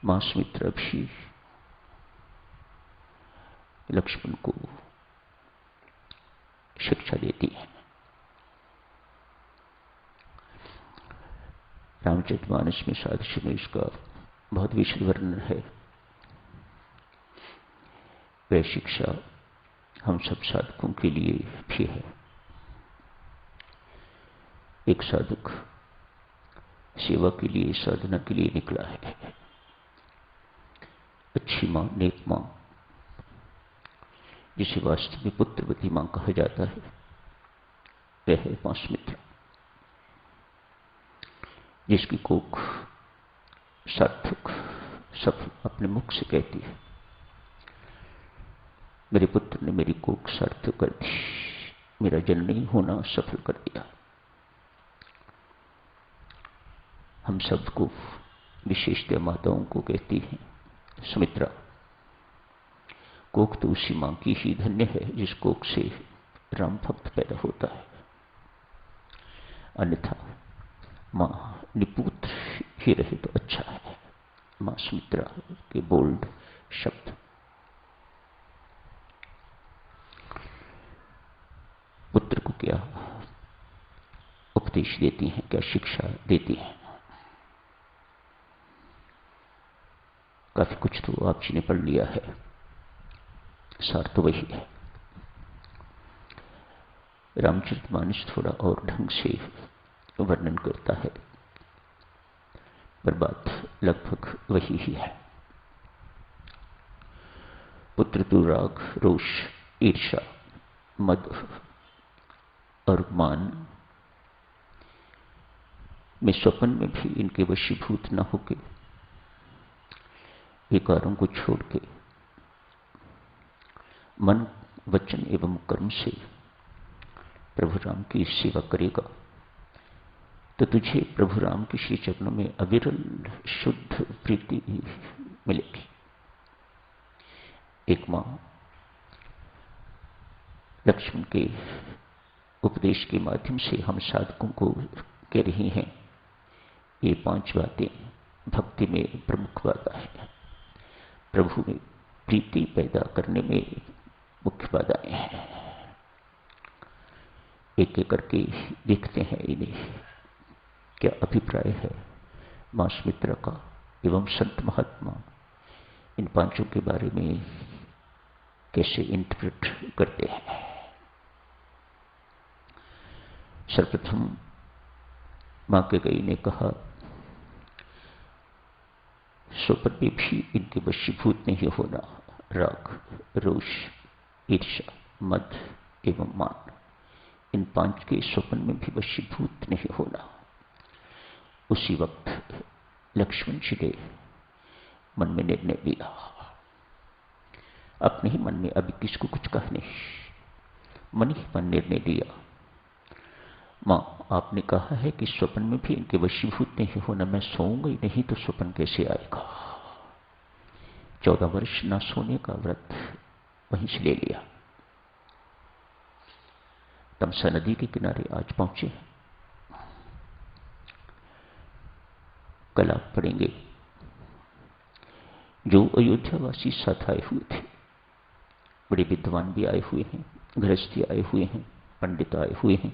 मां सुमित्रा भी लक्ष्मण को शिक्षा देती है। रामचरितमानस में सादृश्य में इसका बहुत विशद वर्णन है। वह शिक्षा हम सब साधकों के लिए भी है। एक साधक सेवा के लिए, साधना के लिए निकला है। अच्छी मां, नेक मां, जिसे वास्तव में पुत्रवती मां कहा जाता है, वह है मां सुमित्रा, जिसकी कोख सार्थक सफल अपने मुख से कहती है, मेरे पुत्र ने मेरी कोख सार्थक कर दी, मेरा जननी होना सफल कर दिया। हम सबको, विशेषतः माताओं को कहती हैं, सुमित्रा, कोख तो उसी मां की ही धन्य है जिस कोख से राम भक्त पैदा होता है। अन्यथा मां निपुत्र ही रहे तो अच्छा है। मां सुमित्रा के बोल्ड शब्द पुत्र को क्या उपदेश देती हैं, क्या शिक्षा देती हैं। काफी कुछ तो आप जी ने पढ़ लिया है, सार तो वही है। रामचरितमानस थोड़ा और ढंग से वर्णन करता है, पर बात लगभग वही ही है। पुत्र तो राग, रोष, ईर्ष्या, मद और मान में स्वप्न में भी इनके वशीभूत न होके, विकारों को छोड़ के मन, वचन एवं कर्म से प्रभु राम की सेवा करेगा तो तुझे प्रभु राम के श्री चरणों में अविरल शुद्ध प्रीति मिलेगी। एक मां लक्ष्मण के उपदेश के माध्यम से हम साधकों को कह रही हैं, ये 5 बातें भक्ति में प्रमुख बाधा है, प्रभु में प्रीति पैदा करने में मुख्य बाधाएं हैं। एक एक करके देखते हैं इन्हें क्या अभिप्राय है मां सुमित्रा का एवं संत महात्मा इन 5 के बारे में कैसे इंटरप्रेट करते हैं। सर्वप्रथम मां के कई ने कहा, स्वप्न में भी इनके वशीभूत नहीं होना, राग, रोष, ईर्ष्या, मद एवं मान, इन 5 के स्वप्न में भी वशीभूत नहीं होना। उसी वक्त लक्ष्मण जी ने मन में निर्णय लिया, अपने ही मन में, अभी किसको कुछ कहा नहीं, मन ही मन निर्णय लिया। मां, आपने कहा है कि स्वप्न में भी इनके वशीभूत नहीं होना, मैं सोऊंगा ही नहीं तो स्वप्न कैसे आएगा। 14 वर्ष ना सोने का व्रत वहीं से ले लिया। तमसा नदी के किनारे आज पहुंचे। कल आप पढ़ेंगे, जो अयोध्यावासी साथ आए हुए थे, बड़े विद्वान भी आए हुए हैं, गृहस्थी आए हुए हैं, पंडित आए हुए हैं,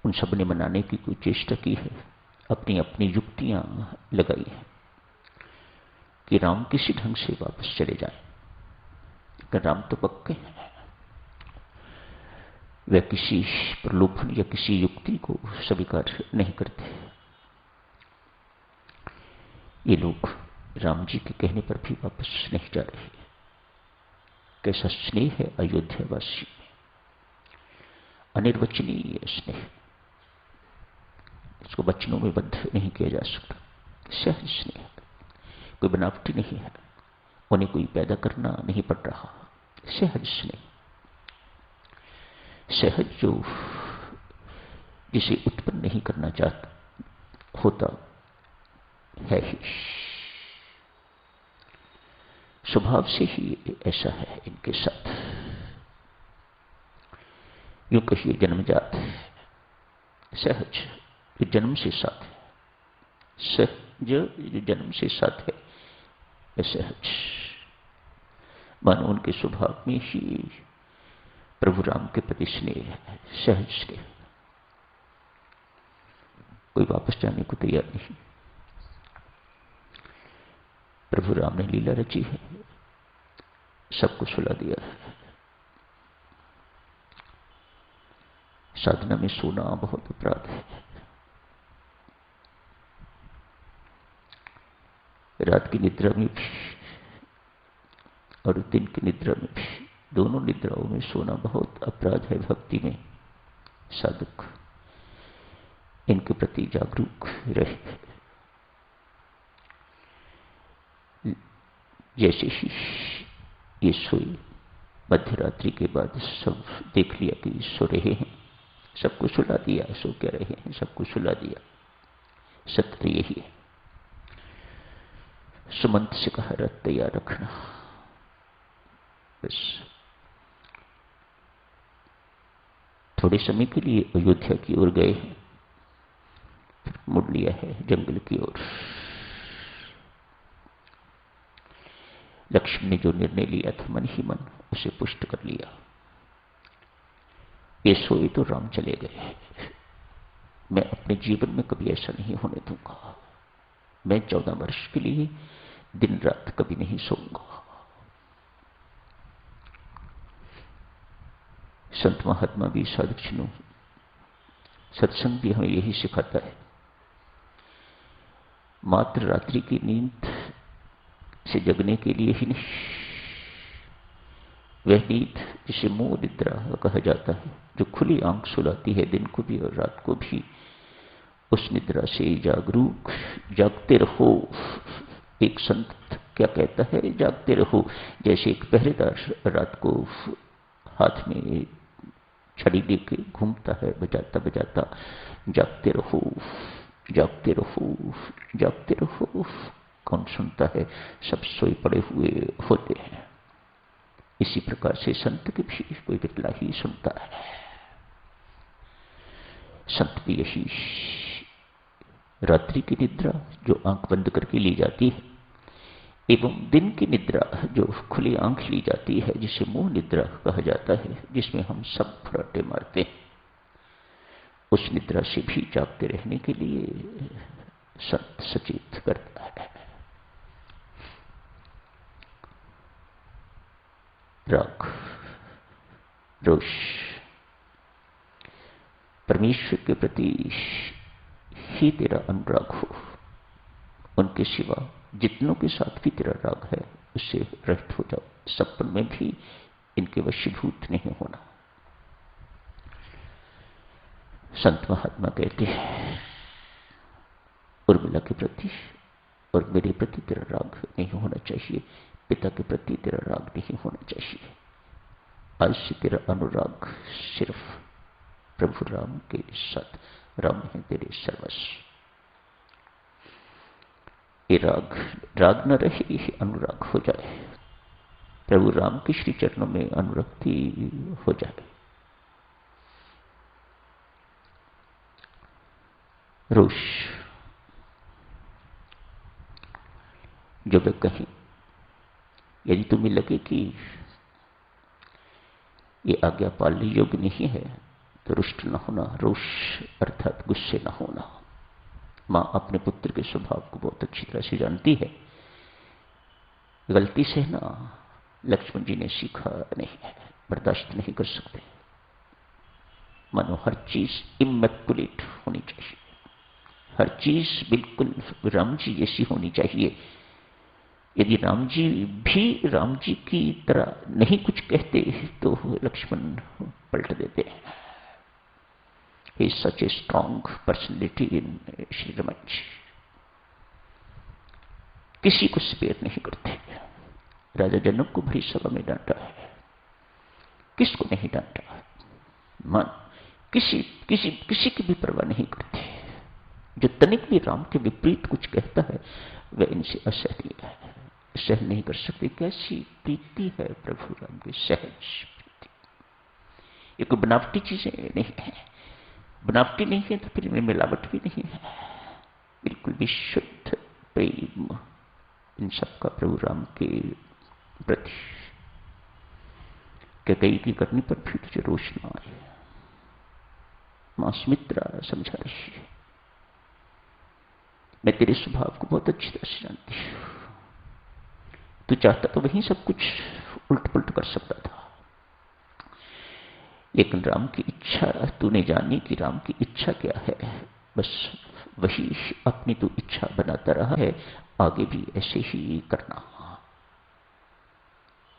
उन सब ने मनाने की कोई चेष्टा की है, अपनी अपनी युक्तियां लगाई हैं कि राम किसी ढंग से वापस चले जाएं। लेकिन राम तो पक्के हैं, वे किसी प्रलोभन या किसी युक्ति को स्वीकार नहीं करते। ये लोग राम जी के कहने पर भी वापस नहीं जा रहे। कैसा स्नेह है अयोध्यावासी में, अनिर्वचनीय स्नेह, इसको वचनों में बद्ध नहीं किया जा सकता। सहज स्नेह, कोई बनावटी नहीं है, उन्हें कोई पैदा करना नहीं पड़ रहा। सहज स्नेह, सहज जो जिसे उत्पन्न नहीं करना चाहता होता है ही, स्वभाव से ही ऐसा है इनके साथ। यूं कहिए जन्मजात है, सहज, जन्म से साथ है। सहज जो जन्म से साथ है, सहज मानो उनके स्वभाव में ही प्रभु राम के प्रति स्नेह है, सहज स्नेह। कोई वापस जाने को तैयार नहीं। प्रभु राम ने लीला रची है, सबको सुला दिया है। साधना में सोना बहुत अपराध है। रात की निद्रा में भी और दिन की निद्रा में भी, दोनों निद्राओं में सोना बहुत अपराध है। भक्ति में साधक इनके प्रति जागरूक रहे। जैसे ही ये सोए, मध्य रात्रि के बाद सब देख लिया कि सो रहे हैं, सबको सुला दिया। सो क्या रहे हैं, सबको सुला दिया। सत्य तो यही है। सुमंत से कहा रथ तैयार रखना। बस थोड़े समय के लिए अयोध्या की ओर गए हैं, मुड़ लिया है जंगल की ओर। लक्ष्मण ने जो निर्णय लिया था मन ही मन, उसे पुष्ट कर लिया। ये सोए तो राम चले गए। मैं अपने जीवन में कभी ऐसा नहीं होने दूंगा। मैं 14 वर्ष के लिए दिन रात कभी नहीं सोऊंगा। संत महात्मा भी, साधुजनों, सत्संग भी हमें यही सिखाता है। मात्र रात्रि की नींद से जगने के लिए ही नहीं, वह नींद जिसे मोह निद्रा कहा जाता है, जो खुली आंख सुलाती है दिन को भी और रात को भी, उस निद्रा से जागरूक जागते रहो। एक संत क्या कहता है, जागते रहो। जैसे एक पहरेदार रात को हाथ में छड़ी लेके घूमता है, बजाता बजाता, जागते रहो, जागते रहो, जागते रहो। कौन सुनता है, सब सोए पड़े हुए होते हैं। इसी प्रकार से संत की भी कोई बिरला ही सुनता है। संत भी यही रात्रि की निद्रा जो आंख बंद करके ली जाती है, एवं दिन की निद्रा जो खुली आंख ली जाती है, जिसे मोह निद्रा कहा जाता है, जिसमें हम सब फराटे मारते हैं, उस निद्रा से भी जागते रहने के लिए संत सचेत करता है। राग, रोष, परमेश्वर के प्रति ही तेरा अनुराग हो। उनके सिवा जितनों के साथ भी तेरा राग है, उससे रहित हो जाओ। सपन में भी इनके वशीभूत नहीं होना। संत महात्मा कहते हैं, उर्मिला के प्रति और मेरे प्रति तेरा राग नहीं होना चाहिए, पिता के प्रति तेरा राग नहीं होना चाहिए। आज से तेरा अनुराग सिर्फ प्रभु राम के साथ। राम है तेरे सर्वस्व। ये राग न रहे, अनुराग हो जाए। प्रभु राम के श्री चरणों में अनुरक्ति हो जाए। रोष, जो वे कहें, यदि तुम्हें लगे कि ये आज्ञा पालने योग्य नहीं है, तो रुष्ट न होना। रोष अर्थात गुस्से न होना। मां अपने पुत्र के स्वभाव को बहुत अच्छी तरह से जानती है। गलती से ना लक्ष्मण जी ने सीखा नहीं है, बर्दाश्त नहीं कर सकते। मानो हर चीज इमैक्युलेट होनी चाहिए, हर चीज बिल्कुल राम जी जैसी होनी चाहिए। यदि राम जी भी राम जी की तरह नहीं कुछ कहते तो लक्ष्मण पलट देते हैं। He is such a strong personality in Shri Raman ji. किसी को स्पेयर नहीं करते। राजा जनक को बड़ी सभा में डांटा है, किसको नहीं डांटा। मान किसी की भी परवाह नहीं करते। जो तनिक भी राम के विपरीत कुछ कहता है, वह इनसे असहनीय है, सहन नहीं कर सकते। कैसी प्रीति है प्रभु राम की, सहज प्रीति। ये कोई बनावटी चीजें नहीं है। बनावटी नहीं है तो फिर इनमें मिलावट भी नहीं है। बिल्कुल विशुद्ध प्रेम इन सबका प्रभु राम के प्रति। कैकेयी की करनी पर भी तुझे रोष न आए। मां सुमित्रा समझा रही है, मैं तेरे स्वभाव को बहुत अच्छी तरह से जानती हूं। तू चाहता तो वहीं सब कुछ उल्ट पुलट कर सकता था, लेकिन राम की इच्छा तूने जानी कि राम की इच्छा क्या है, बस वही अपनी तू इच्छा बनाता रहा है। आगे भी ऐसे ही करना।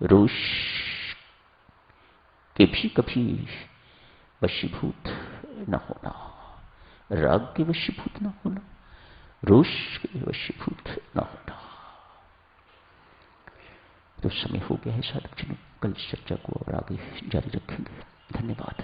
रोष के भी कभी वशीभूत न होना, राग के वशीभूत न होना, रोष के वशीभूत न होना। तो समय हो गया है साधक जनों, कल इस चर्चा को और आगे जारी रखेंगे। धन्यवाद।